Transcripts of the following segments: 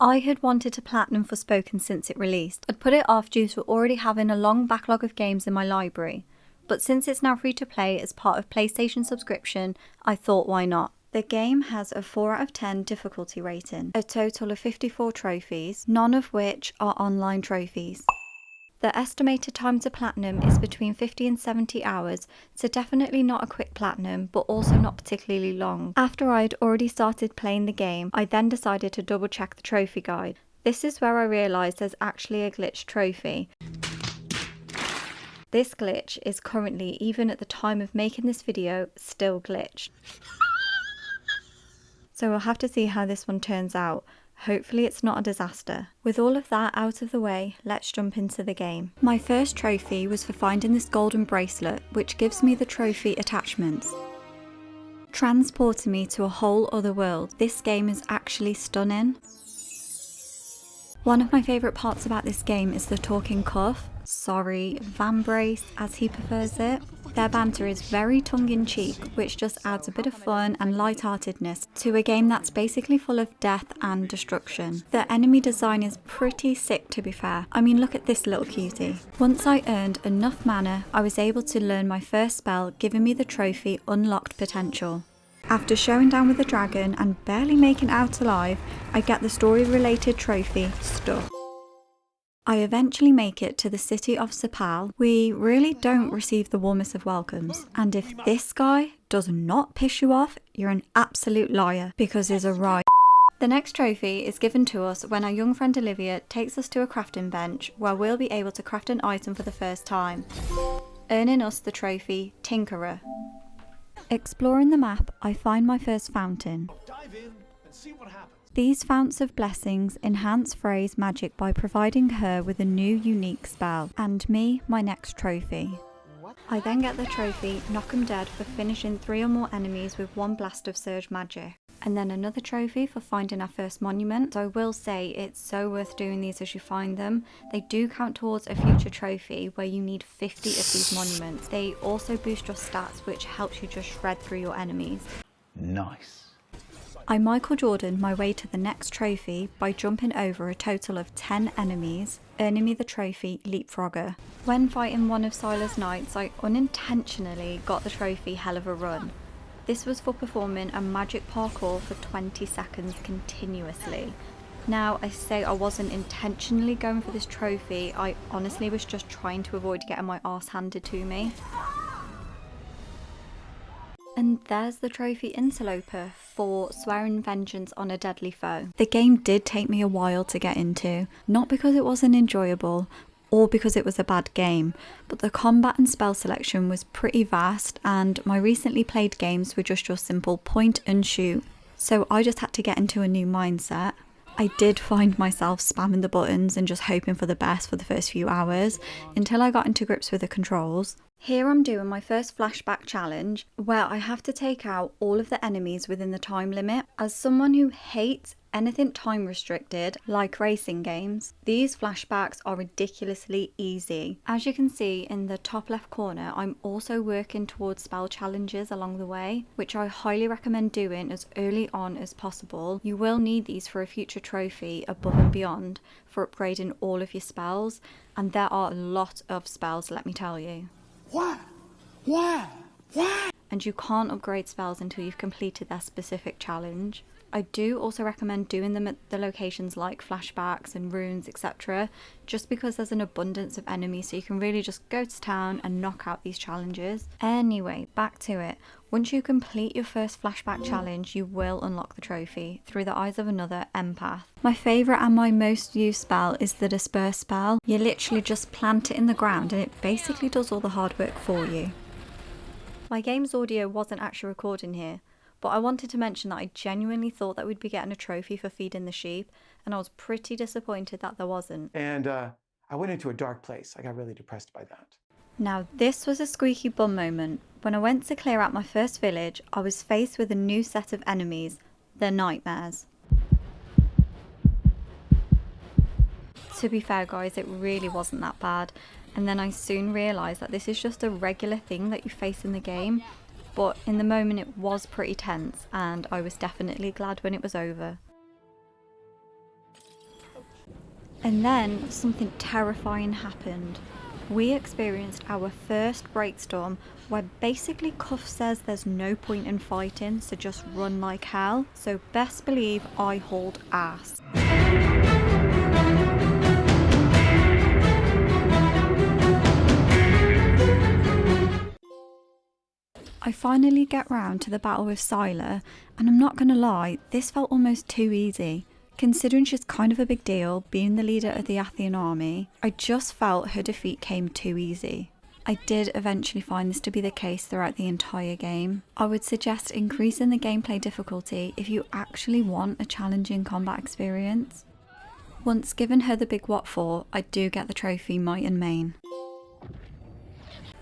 I had wanted to platinum Forspoken since it released. I'd put it off due to already having a long backlog of games in my library, but since it's now free to play as part of PlayStation subscription, I thought why not. The game has a 4 out of 10 difficulty rating, a total of 54 trophies, none of which are online trophies. The estimated time to platinum is between 50 and 70 hours, so definitely not a quick platinum, but also not particularly long. After I'd already started playing the game, I then decided to double check the trophy guide. This is where I realised there's actually a glitched trophy. This glitch is currently, even at the time of making this video, still glitched. So we'll have to see how this one turns out. Hopefully it's not a disaster. With all of that out of the way, let's jump into the game. My first trophy was for finding this golden bracelet, which gives me the trophy attachments, transporting me to a whole other world. This game is actually stunning. One of my favourite parts about this game is the talking cuff, vambrace as he prefers it. Their banter is very tongue-in-cheek, which just adds a bit of fun and light-heartedness to a game that's basically full of death and destruction. The enemy design is pretty sick, to be fair. I mean, look at this little cutie. Once I earned enough mana, I was able to learn my first spell, giving me the trophy Unlocked Potential. After showing down with the dragon and barely making it out alive, I get the story-related trophy Stuck. I eventually make it to the city of Cipal. We really don't receive the warmest of welcomes. And if this guy does not piss you off, you're an absolute liar, because he's a riot. The next trophy is given to us when our young friend Olivia takes us to a crafting bench where we'll be able to craft an item for the first time, earning us the trophy Tinkerer. Exploring the map, I find my first fountain. Dive in and see what happens. These founts of blessings enhance Frey's magic by providing her with a new unique spell, and me my next trophy. I then get the trophy Knock 'em Dead for finishing 3 or more enemies with 1 blast of surge magic. And then another trophy for finding our first monument. So I will say it's so worth doing these as you find them. They do count towards a future trophy where you need 50 of these monuments. They also boost your stats, which helps you just shred through your enemies. Nice. I Michael Jordan my way to the next trophy by jumping over a total of 10 enemies, earning me the trophy Leapfrogger. When fighting one of Sila's knights, I unintentionally got the trophy Hell of a Run. This was for performing a magic parkour for 20 seconds continuously. Now, I say I wasn't intentionally going for this trophy, I honestly was just trying to avoid getting my arse handed to me. And there's the trophy Interloper for swearing vengeance on a deadly foe. The game did take me a while to get into, not because it wasn't enjoyable or because it was a bad game, but the combat and spell selection was pretty vast and my recently played games were just your simple point and shoot. So I just had to get into a new mindset. I did find myself spamming the buttons and just hoping for the best for the first few hours until I got into grips with the controls. Here I'm doing my first flashback challenge where I have to take out all of the enemies within the time limit. As someone who hates anything time restricted, like racing games, these flashbacks are ridiculously easy. As you can see in the top left corner, I'm also working towards spell challenges along the way, which I highly recommend doing as early on as possible. You will need these for a future trophy above and beyond for upgrading all of your spells, and there are a lot of spells, let me tell you. Why? And you can't upgrade spells until you've completed their specific challenge. I do also recommend doing them at the locations like flashbacks and runes, etc. just because there's an abundance of enemies, so you can really just go to town and knock out these challenges. Anyway, back to it. Once you complete your first flashback challenge, you will unlock the trophy through the eyes of another empath. My favourite and my most used spell is the Disperse spell. You literally just plant it in the ground and it basically does all the hard work for you. My game's audio wasn't actually recording here, but I wanted to mention that I genuinely thought that we'd be getting a trophy for feeding the sheep, and I was pretty disappointed that there wasn't. And I went into a dark place. I got really depressed by that. Now this was a squeaky bum moment. When I went to clear out my first village, I was faced with a new set of enemies, the nightmares. To be fair guys, it really wasn't that bad, and then I soon realised that this is just a regular thing that you face in the game, but in the moment it was pretty tense and I was definitely glad when it was over. And then something terrifying happened. We experienced our first breakstorm where basically Cuff says there's no point in fighting, so just run like hell. So best believe I hauled ass. I finally get round to the battle with Scylla, and I'm not gonna lie, this felt almost too easy. Considering she's kind of a big deal, being the leader of the Athenian army, I just felt her defeat came too easy. I did eventually find this to be the case throughout the entire game. I would suggest increasing the gameplay difficulty if you actually want a challenging combat experience. Once given her the big what for, I do get the trophy Might and Main.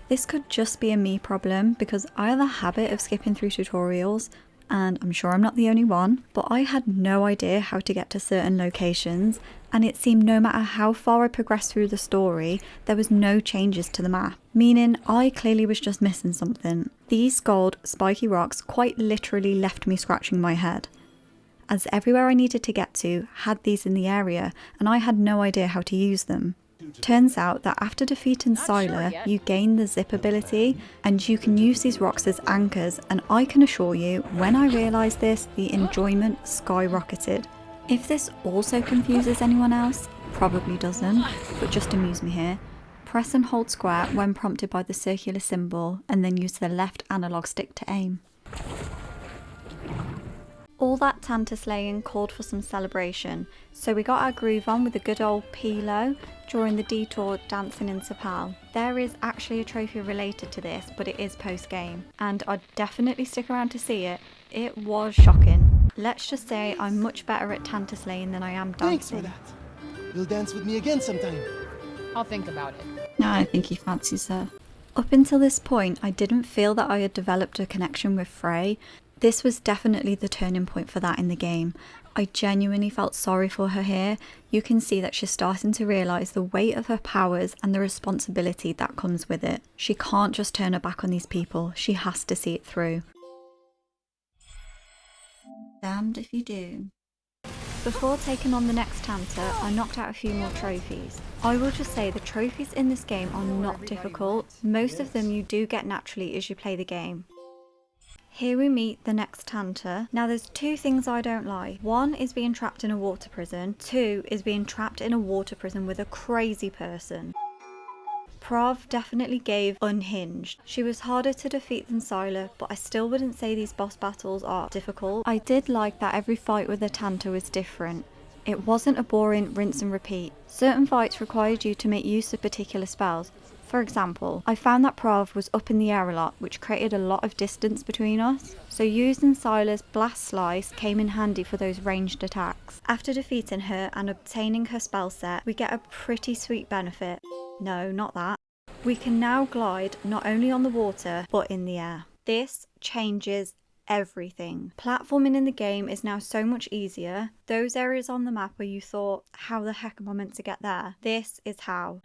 This could just be a me problem because I have a habit of skipping through tutorials, and I'm sure I'm not the only one, but I had no idea how to get to certain locations, and it seemed no matter how far I progressed through the story, there was no changes to the map, meaning I clearly was just missing something. These gold, spiky rocks quite literally left me scratching my head, as everywhere I needed to get to had these in the area, and I had no idea how to use them. Turns out that after defeating Scylla, you gain the zip ability and you can use these rocks as anchors, and I can assure you, when I realised this, the enjoyment skyrocketed. If this also confuses anyone else, probably doesn't, but just amuse me here, press and hold square when prompted by the circular symbol and then use the left analog stick to aim. All that Tanta slaying called for some celebration, so we got our groove on with a good old Pilo during the detour dancing in Cipal. There is actually a trophy related to this, but it is post-game, and I'd definitely stick around to see it. It was shocking. Let's just say I'm much better at Tanta slaying than I am dancing. Thanks for that. You'll dance with me again sometime. I'll think about it. No, I think he fancies her. Up until this point, I didn't feel that I had developed a connection with Frey. This was definitely the turning point for that in the game. I genuinely felt sorry for her here. You can see that she's starting to realise the weight of her powers and the responsibility that comes with it. She can't just turn her back on these people, she has to see it through. Damned if you do. Before taking on the next Tanta, I knocked out a few more trophies. I will just say the trophies in this game are not difficult. Most of them you do get naturally as you play the game. Here we meet the next Tanta. Now there's two things I don't like. One is being trapped in a water prison. Two is being trapped in a water prison with a crazy person. Prav definitely gave unhinged. She was harder to defeat than Scylla, but I still wouldn't say these boss battles are difficult. I did like that every fight with the Tanta was different. It wasn't a boring rinse and repeat. Certain fights required you to make use of particular spells. For example, I found that Prav was up in the air a lot, which created a lot of distance between us, so using Scylla's Blast Slice came in handy for those ranged attacks. After defeating her and obtaining her spell set, we get a pretty sweet benefit. No, not that. We can now glide not only on the water, but in the air. This changes everything. Platforming in the game is now so much easier. Those areas on the map where you thought, how the heck am I meant to get there? This is how.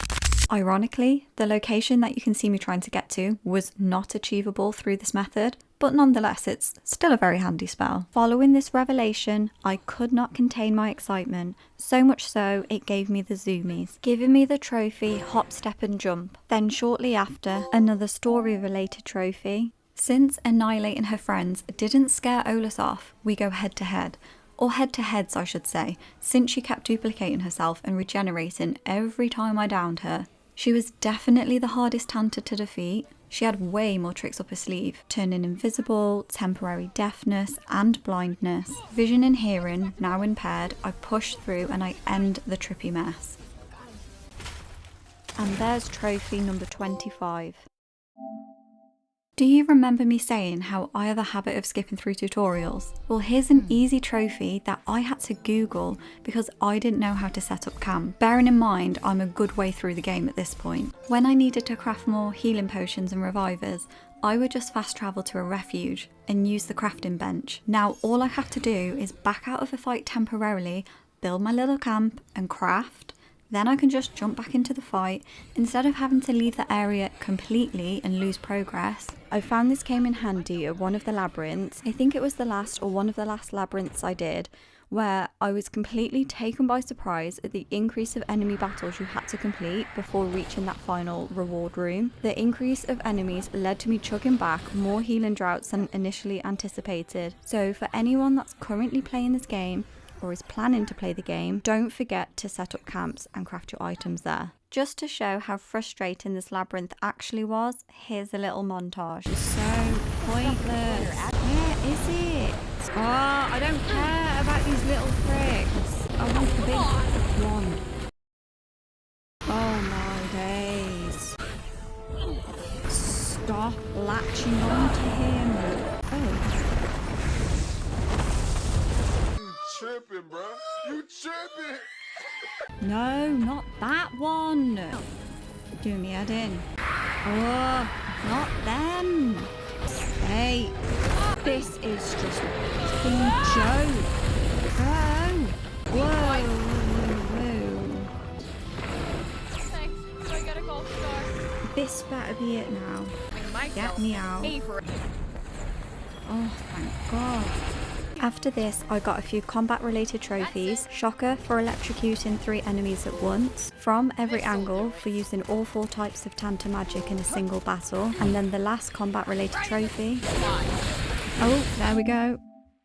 Ironically, the location that you can see me trying to get to was not achievable through this method, but nonetheless it's still a very handy spell. Following this revelation, I could not contain my excitement, so much so it gave me the zoomies, giving me the trophy Hop, Step and Jump. Then shortly after, another story related trophy. Since annihilating her friends didn't scare Olus off, we go head to head. Or head-to-heads I should say, since she kept duplicating herself and regenerating every time I downed her. She was definitely the hardest Tanta to defeat. She had way more tricks up her sleeve, turning invisible, temporary deafness and blindness. Vision and hearing, now impaired, I push through and I end the trippy mess. And there's trophy number 25. Do you remember me saying how I have a habit of skipping through tutorials? Well, here's an easy trophy that I had to Google because I didn't know how to set up camp. Bearing in mind, I'm a good way through the game at this point. When I needed to craft more healing potions and revivers, I would just fast travel to a refuge and use the crafting bench. Now all I have to do is back out of a fight temporarily, build my little camp and craft. Then I can just jump back into the fight instead of having to leave the area completely and lose progress. I found this came in handy at one of the labyrinths. I think it was the last or one of the last labyrinths I did, where I was completely taken by surprise at the increase of enemy battles you had to complete before reaching that final reward room. The increase of enemies led to me chugging back more healing droughts than initially anticipated. So for anyone that's currently playing this game or is planning to play the game, don't forget to set up camps and craft your items there. Just to show how frustrating this labyrinth actually was, here's a little montage. It's so pointless. Where is it? Oh, I don't care about these little pricks. I want the big one. Oh my days. Stop latching on to him. Oh. You tripping, bro. You tripping. No, not that one. Do me head in. Oh, not them. Hey, this is just a fucking joke. Oh, whoa, whoa. Thanks. So I got a gold star. This better be it now. Get me out. Oh, thank God. After this, I got a few combat-related trophies, Shocker for electrocuting 3 enemies at once, From every angle for using all 4 types of Tanta magic in a single battle, and then the last combat-related trophy. Oh, there we go.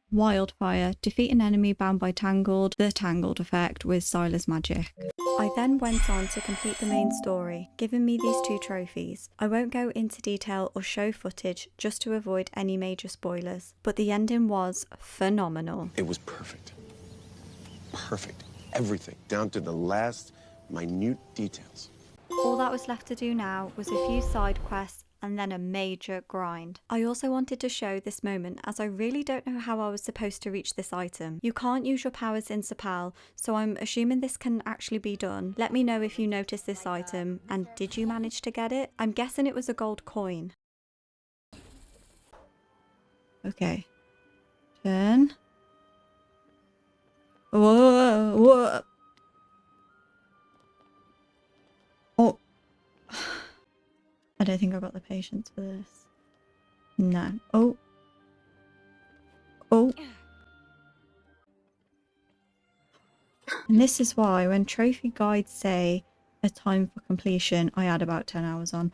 Wildfire, defeat an enemy bound by Tangled, the Tangled effect with Silas magic. I then went on to complete the main story, giving me these 2 trophies. I won't go into detail or show footage just to avoid any major spoilers, but the ending was phenomenal. It was perfect. Perfect. Everything, down to the last minute details. All that was left to do now was a few side quests and then a major grind. I also wanted to show this moment as I really don't know how I was supposed to reach this item. You can't use your powers in Cipal, so I'm assuming this can actually be done. Let me know if you noticed this item and did you manage to get it? I'm guessing it was a gold coin. Okay. Turn. Whoa, whoa. Oh. I don't think I've got the patience for this. No. Oh. Oh. And this is why when trophy guides say a time for completion, I add about 10 hours on.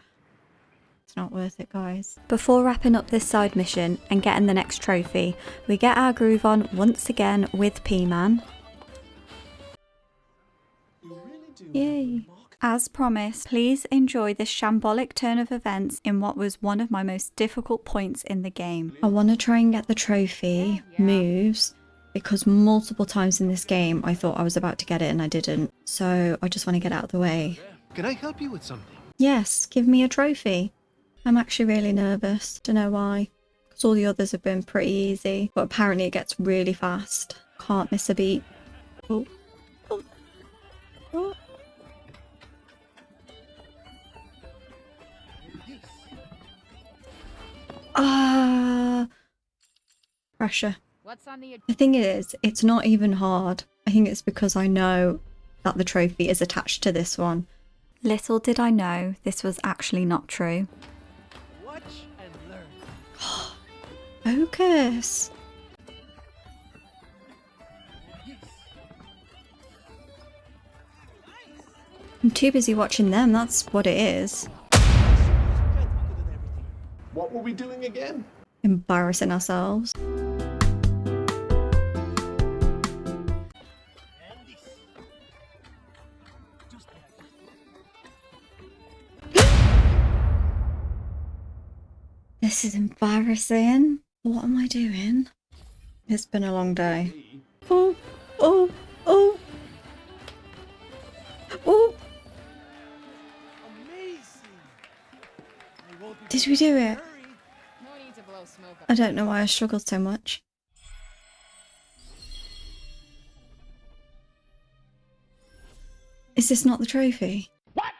It's not worth it, guys. Before wrapping up this side mission and getting the next trophy, we get our groove on once again with P-Man. Yay. As promised, please enjoy this shambolic turn of events in what was one of my most difficult points in the game. I want to try and get the trophy moves because multiple times in this game I thought I was about to get it and I didn't. So I just want to get out of the way. Can I help you with something? Yes, give me a trophy. I'm actually really nervous. Don't know why. Because all the others have been pretty easy. But apparently it gets really fast. Can't miss a beat. Oh. Oh. Oh. Pressure. What's on the The thing is, it's not even hard. I think it's because I know that the trophy is attached to this one. Little did I know this was actually not true. Watch and learn. Focus. I'm too busy watching them, that's what it is. What were we doing again? Embarrassing ourselves. This is embarrassing. What am I doing? It's been a long day. Oh, oh, oh. Oh. Did we do it? No need to blow smoke up. I don't know why I struggled so much. Is this not the trophy? What?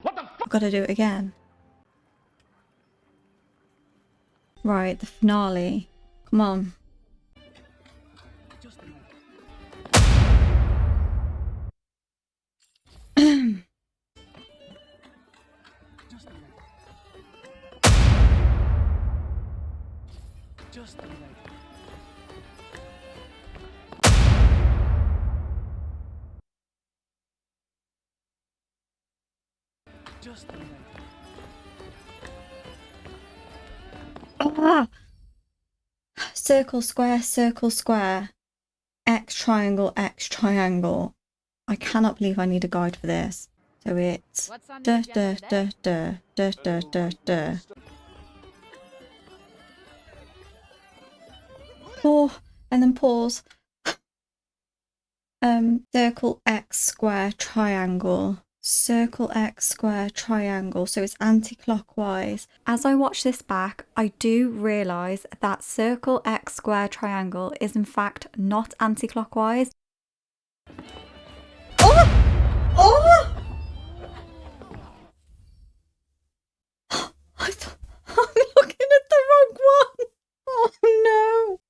What the fuck? I've got to do it again. Right, the finale. Come on. Just the right. Ah! Circle, square, X triangle. I cannot believe I need a guide for this. So it's What's on the agenda today? Oh, and then pause. Circle X square triangle. Circle X square triangle. So it's anti-clockwise. As I watch this back, I do realise that circle X square triangle is in fact not anti-clockwise. Oh! Oh! I'm looking at the wrong one. Oh no.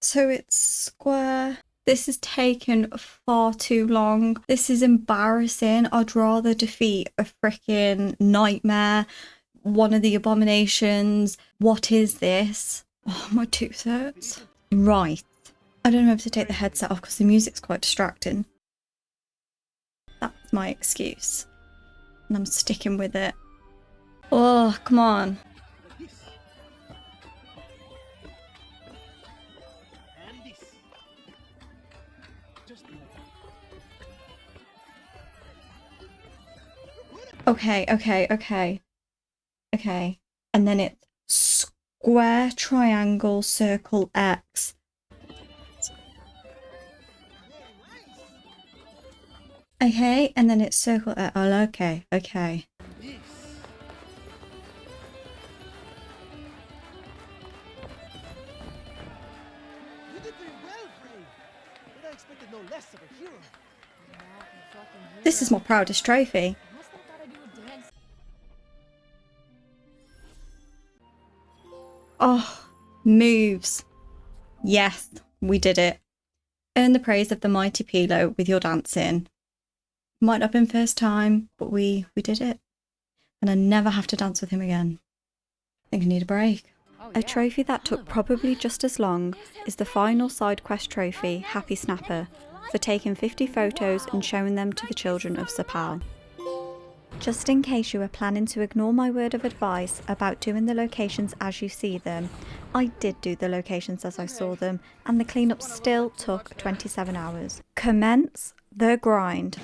So it's square. This has taken far too long. This is embarrassing. I'd rather defeat a freaking nightmare, one of the abominations. What is this? Oh, my tooth hurts. Right. I don't know if to take the headset off because the music's quite distracting. That's my excuse. And I'm sticking with it. Oh, come on. This. And this. Just the right. Okay. And then it's square, triangle, circle, X. Okay, and then it's circle, oh, okay. This. You did very well, Frey. But I expected no less of a hero. This is my proudest trophy. Must have gotta do a dance. Oh, moves. Yes, we did it. Earn the praise of the mighty Pilo with your dancing. Might not have been first time, but we did it. And I never have to dance with him again. I think I need a break. Oh, A yeah. trophy that took probably just as long is the final side quest trophy, Happy Snapper, for taking 50 photos and showing them to the children of Cipal. Just in case you were planning to ignore my word of advice about doing the locations as you see them, I did do the locations as I saw them, and the cleanup still took 27 hours. Commence the grind.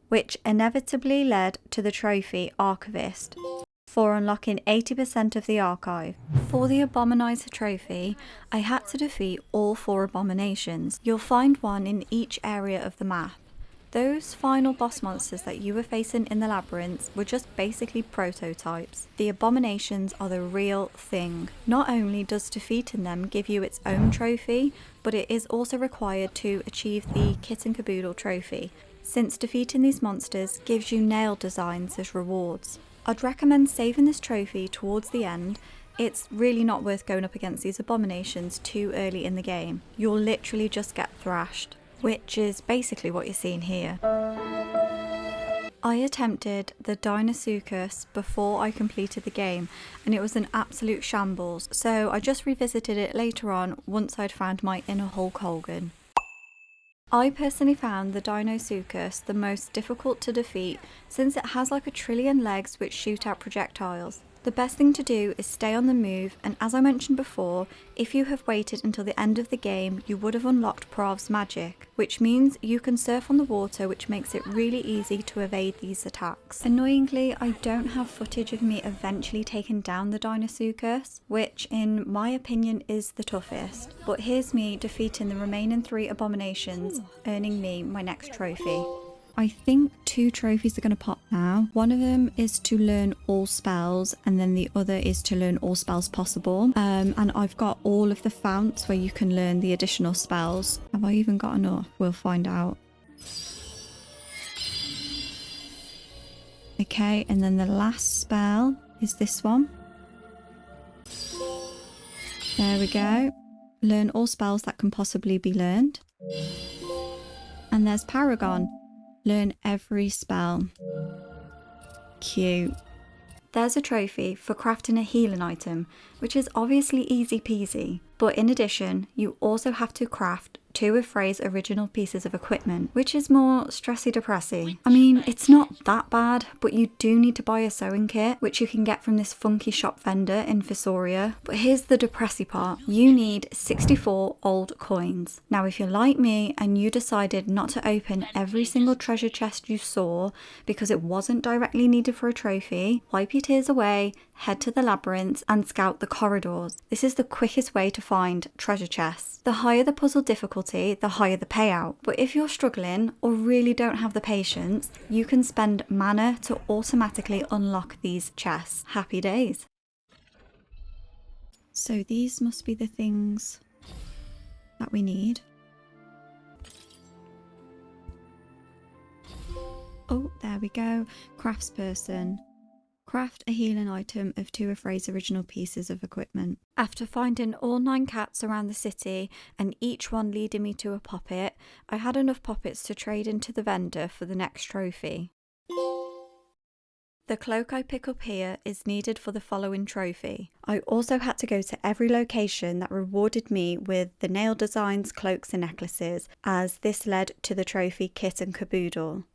Which inevitably led to the trophy Archivist, for unlocking 80% of the archive. For the Abominizer trophy, I had to defeat all 4 abominations. You'll find one in each area of the map. Those final boss monsters that you were facing in the labyrinth were just basically prototypes. The abominations are the real thing. Not only does defeating them give you its own trophy, but it is also required to achieve the Kit and Caboodle trophy, since defeating these monsters gives you nail designs as rewards. I'd recommend saving this trophy towards the end. It's really not worth going up against these abominations too early in the game. You'll literally just get thrashed, which is basically what you're seeing here. I attempted the Dinosuchus before I completed the game, and it was an absolute shambles, so I just revisited it later on once I'd found my inner Hulk Hogan. I personally found the Dinosuchus the most difficult to defeat since it has like a trillion legs which shoot out projectiles. The best thing to do is stay on the move, and as I mentioned before, if you have waited until the end of the game, you would have unlocked Prav's magic, which means you can surf on the water, which makes it really easy to evade these attacks. Annoyingly, I don't have footage of me eventually taking down the Dinosuchus, which in my opinion is the toughest, but here's me defeating the remaining 3 abominations, earning me my next trophy. I think 2 trophies are going to pop now. One of them is to learn all spells, and then the other is to learn all spells possible. And I've got all of the founts where you can learn the additional spells. Have I even got enough? We'll find out. Okay, and then the last spell is this one. There we go. Learn all spells that can possibly be learned. And there's Paragon. Learn every spell. Cute. there's a trophy for crafting a healing item, which is obviously easy peasy. But in addition, you also have to craft 2 of Frey's original pieces of equipment, which is more stressy depressy. I mean, it's not that bad, but you do need to buy a sewing kit, which you can get from this funky shop vendor in Visoria. But here's the depressy part. You need 64 old coins. Now, if you're like me and you decided not to open every single treasure chest you saw because it wasn't directly needed for a trophy, wipe your tears away, head to the labyrinth and scout the corridors. This is the quickest way to find treasure chests. The higher the puzzle difficulty, the higher the payout. But if you're struggling or really don't have the patience, you can spend mana to automatically unlock these chests. Happy days. So these must be the things that we need. Oh, there we go. Craftsperson. Craft a healing item of 2 of Frey's original pieces of equipment. After finding all 9 cats around the city and each one leading me to a poppet, I had enough poppets to trade into the vendor for the next trophy. The cloak I pick up here is needed for the following trophy. I also had to go to every location that rewarded me with the nail designs, cloaks and necklaces, as this led to the trophy kit and caboodle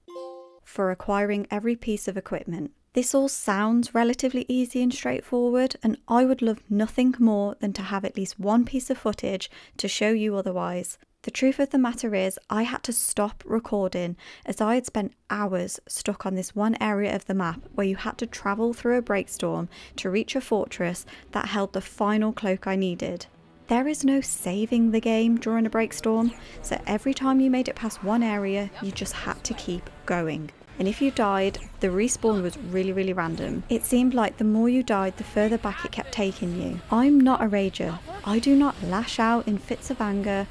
for acquiring every piece of equipment. This all sounds relatively easy and straightforward, and I would love nothing more than to have at least one piece of footage to show you otherwise. The truth of the matter is, I had to stop recording as I had spent hours stuck on this one area of the map where you had to travel through a breakstorm to reach a fortress that held the final cloak I needed. There is no saving the game during a breakstorm, so every time you made it past one area, you just had to keep going. And if you died, the respawn was really random. It seemed like the more you died, the further back it kept taking you. I'm not a rager. I do not lash out in fits of anger.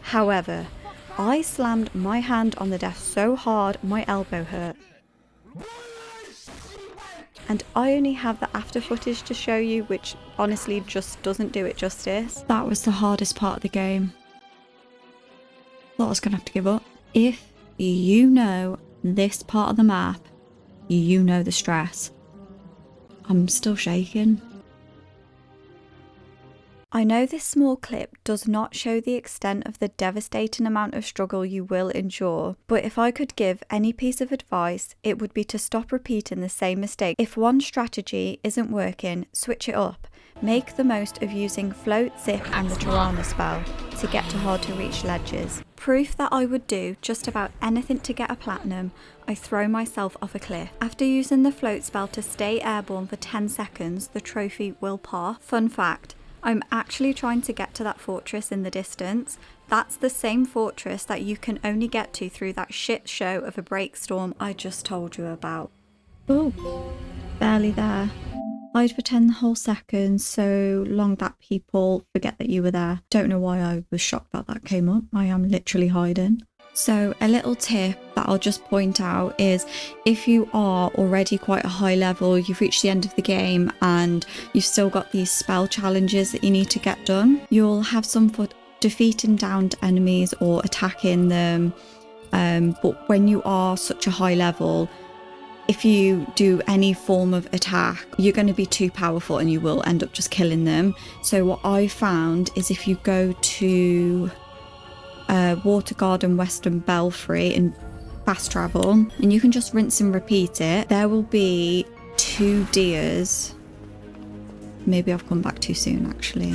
However, I slammed my hand on the desk so hard my elbow hurt. And I only have the after footage to show you, which honestly just doesn't do it justice. That was the hardest part of the game. Thought I was gonna have to give up. If you know this part of the map, you know the stress. I'm still shaking. I know this small clip does not show the extent of the devastating amount of struggle you will endure, but if I could give any piece of advice, it would be to stop repeating the same mistake. If one strategy isn't working, switch it up. Make the most of using float, zip and the Tirana spell to get to hard to reach ledges. Proof that I would do just about anything to get a platinum, I throw myself off a cliff. After using the float spell to stay airborne for 10 seconds, the trophy will pass. Fun fact, I'm actually trying to get to that fortress in the distance. That's the same fortress that you can only get to through that shit show of a breakstorm I just told you about. Oh, barely there. Hide for 10 whole seconds, so long that people forget that you were there. Don't know why I was shocked that that came up. I am literally hiding. So a little tip that I'll just point out is if you are already quite a high level, you've reached the end of the game and you've still got these spell challenges that you need to get done, you'll have some for defeating downed enemies or attacking them. But when you are such a high level, if you do any form of attack, you're going to be too powerful and you will end up just killing them. So what I found is if you go to Water Garden Western Belfry and fast travel, and you can just rinse and repeat it, there will be 2 deers. Maybe I've come back too soon, actually.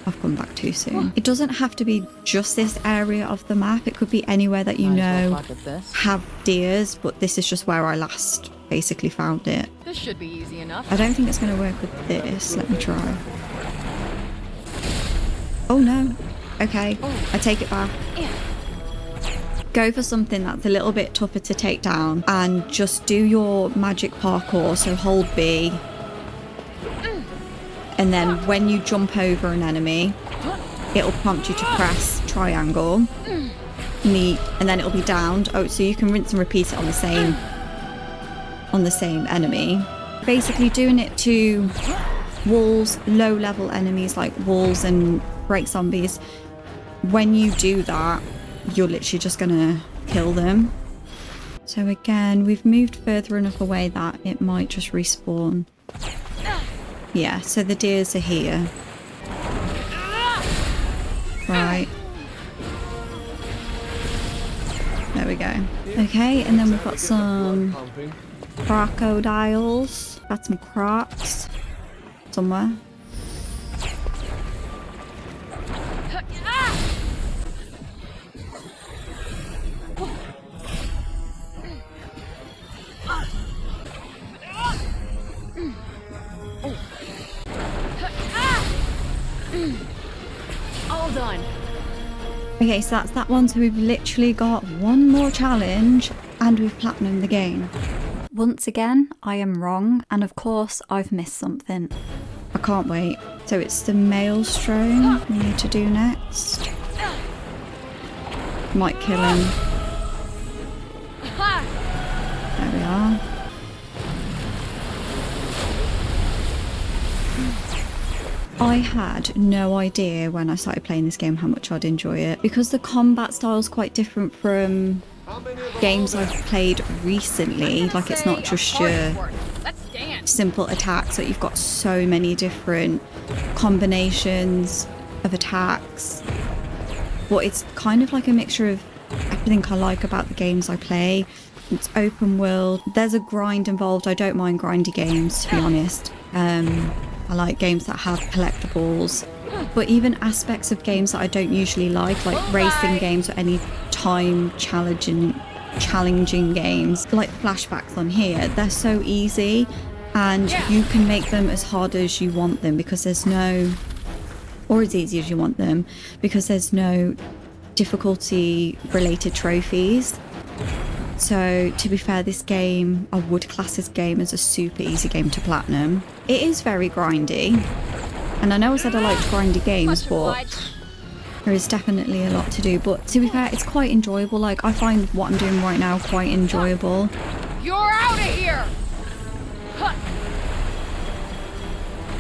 I've come back too soon. It doesn't have to be just this area of the map. It could be anywhere that you know have deers, but this is just where I last basically found it. This should be easy enough. I don't think it's going to work with this. Let me try. Oh no. Okay, I take it back. Go for something that's a little bit tougher to take down and just do your magic parkour. So hold B. And then when you jump over an enemy, it'll prompt you to press triangle. Neat. And then it'll be downed. Oh, so you can rinse and repeat it on the same enemy. Basically doing it to walls, low level enemies like walls and break zombies. When you do that, you're literally just gonna kill them. So again, we've moved further enough away that it might just respawn Yeah, so the deers are here. Right. There we go. Okay, and then we've got some crocodiles. Got some crocs somewhere. All done. Okay, so that's that one. So we've literally got one more challenge and we've platinumed the game. Once again, I am wrong. And of course, I've missed something. I can't wait. So it's the maelstrom we need to do next. Might kill him. There we are. I had no idea when I started playing this game how much I'd enjoy it. Because the combat style is quite different from games I've played recently. Like, it's not just your simple attacks. Like, you've got so many different combinations of attacks. But it's kind of like a mixture of everything I like about the games I play. It's open world. There's a grind involved. I don't mind grindy games, to be honest. I like games that have collectibles, but even aspects of games that I don't usually like racing games or any time challenging games, like flashbacks on here, they're so easy and you can make them as hard as you want them because there's no, or as easy as you want them because there's no difficulty related trophies. So, to be fair, this game, I would class this game as a super easy game to platinum. It is very grindy. And I know I said I liked grindy games, but there is definitely a lot to do. But to be fair, it's quite enjoyable. Like, I find what I'm doing right now quite enjoyable. You're out of here!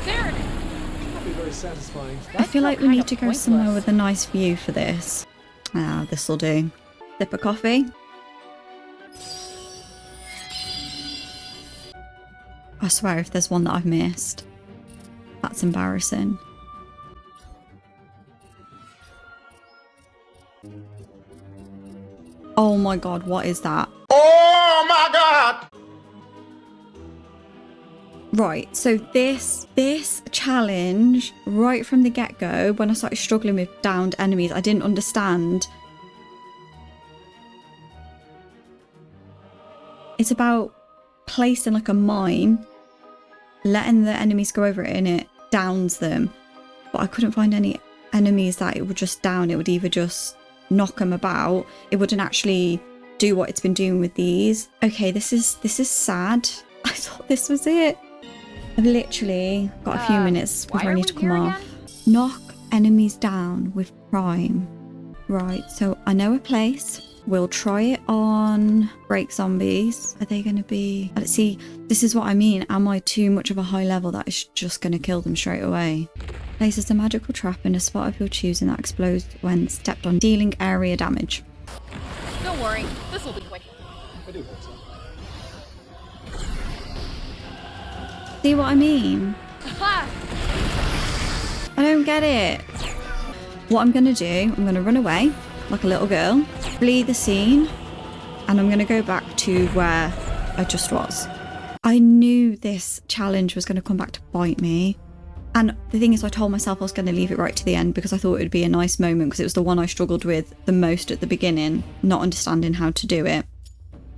There it is. That'll be very satisfying. I feel like we need to go somewhere with a nice view for this. Ah, this'll do. Sip of coffee. I swear if there's one that I've missed, that's embarrassing. Oh my god, what is that? Oh my God! Right, so this challenge, right from the get-go, when I started struggling with downed enemies, I didn't understand. It's about placing like a mine, letting the enemies go over it and it downs them. But I couldn't find any enemies that it would just down. It would either just knock them about. It wouldn't actually do what it's been doing with these. Okay, this is sad. I thought this was it. I've literally got a few minutes before I need to come off. Knock enemies down with prime. Right, so I know a place. We'll try it on break zombies. Are they going to be... Let's see, this is what I mean. Am I too much of a high level that is just going to kill them straight away? Places a magical trap in a spot of your choosing that explodes when stepped on, dealing area damage. Don't worry, this will be quick. I do hope so. See what I mean? Ha! I don't get it. What I'm going to do, I'm going to run away like a little girl, flee the scene, and I'm going to go back to where I just was. I knew this challenge was going to come back to bite me. And the thing is, I told myself I was going to leave it right to the end because I thought it would be a nice moment because it was the one I struggled with the most at the beginning, not understanding how to do it.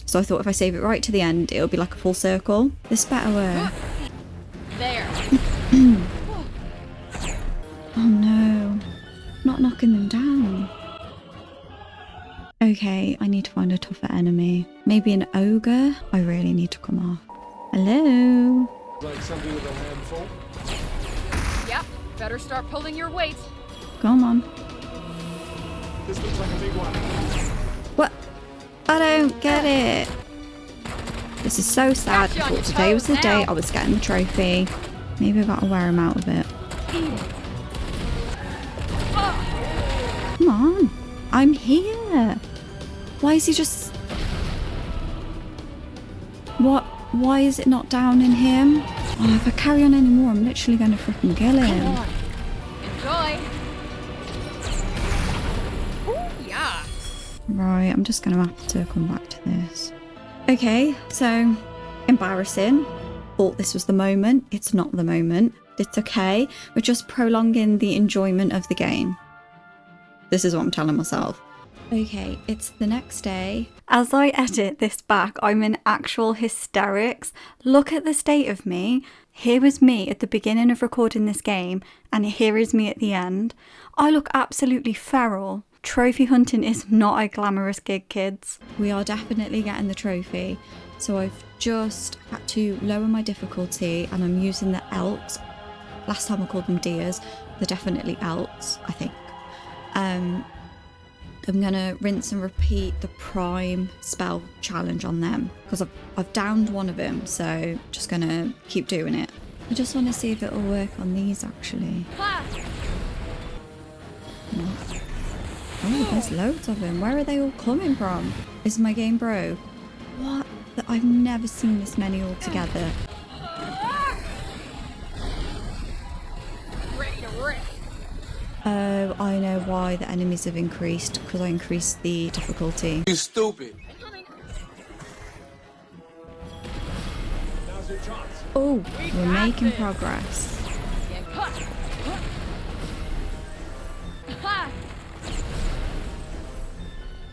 So I thought if I save it right to the end, it'll be like a full circle. This better work. There. Oh no, not knocking them down. Okay, I need to find a tougher enemy. Maybe an ogre? I really need to come off. Hello? Like something with a handful. Yep, better start pulling your weight. Come on. This looks like a big one. What? I don't get it. This is so sad. I thought today was the day I was getting the trophy. Maybe I gotta wear him out a bit. Come on. I'm here. Why is he just... What? Why is it not down in him? Oh, if I carry on anymore, I'm literally going to freaking kill him. Come on. Enjoy. Ooh, yeah. Right, I'm just going to have to come back to this. Okay, so embarrassing. Thought this was the moment. It's not the moment. It's okay. We're just prolonging the enjoyment of the game. This is what I'm telling myself. Okay, it's the next day. As I edit this back, I'm in actual hysterics. Look at the state of me. Here was me at the beginning of recording this game, and here is me at the end. I look absolutely feral. Trophy hunting is not a glamorous gig, kids. We are definitely getting the trophy. So I've just had to lower my difficulty, and I'm using the elks. Last time I called them deers. They're definitely elks, I think. I'm gonna rinse and repeat the prime spell challenge on them because I've downed one of them, so just gonna keep doing it. I just want to see if it'll work on these actually. No. Oh, there's loads of them. Where are they all coming from? Is my game broke? What? I've never seen this many all together. Oh, I know why the enemies have increased, because I increased the difficulty. You stupid. Oh, we're making progress.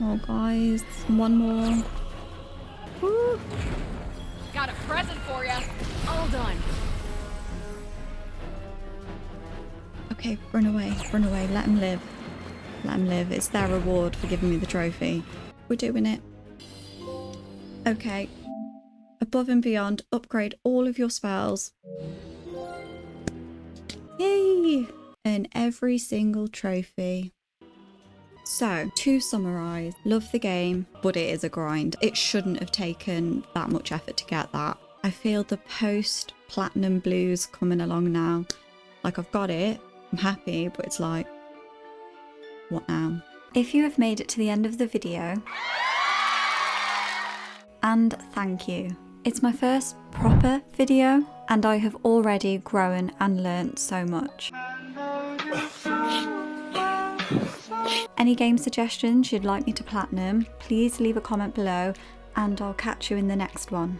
Oh, guys, one more. Woo. Got a present for ya. All done. Okay, run away, let him live. Let him live, it's their reward for giving me the trophy. We're doing it. Okay, above and beyond, upgrade all of your spells. Yay! And every single trophy. So, to summarise, love the game, but it is a grind. It shouldn't have taken that much effort to get that. I feel the post-platinum blues coming along now. Like, I've got it. I'm happy, but it's like, what now? If you have made it to the end of the video, and thank you. It's my first proper video, and I have already grown and learnt so much. Any game suggestions you'd like me to platinum, please leave a comment below, and I'll catch you in the next one.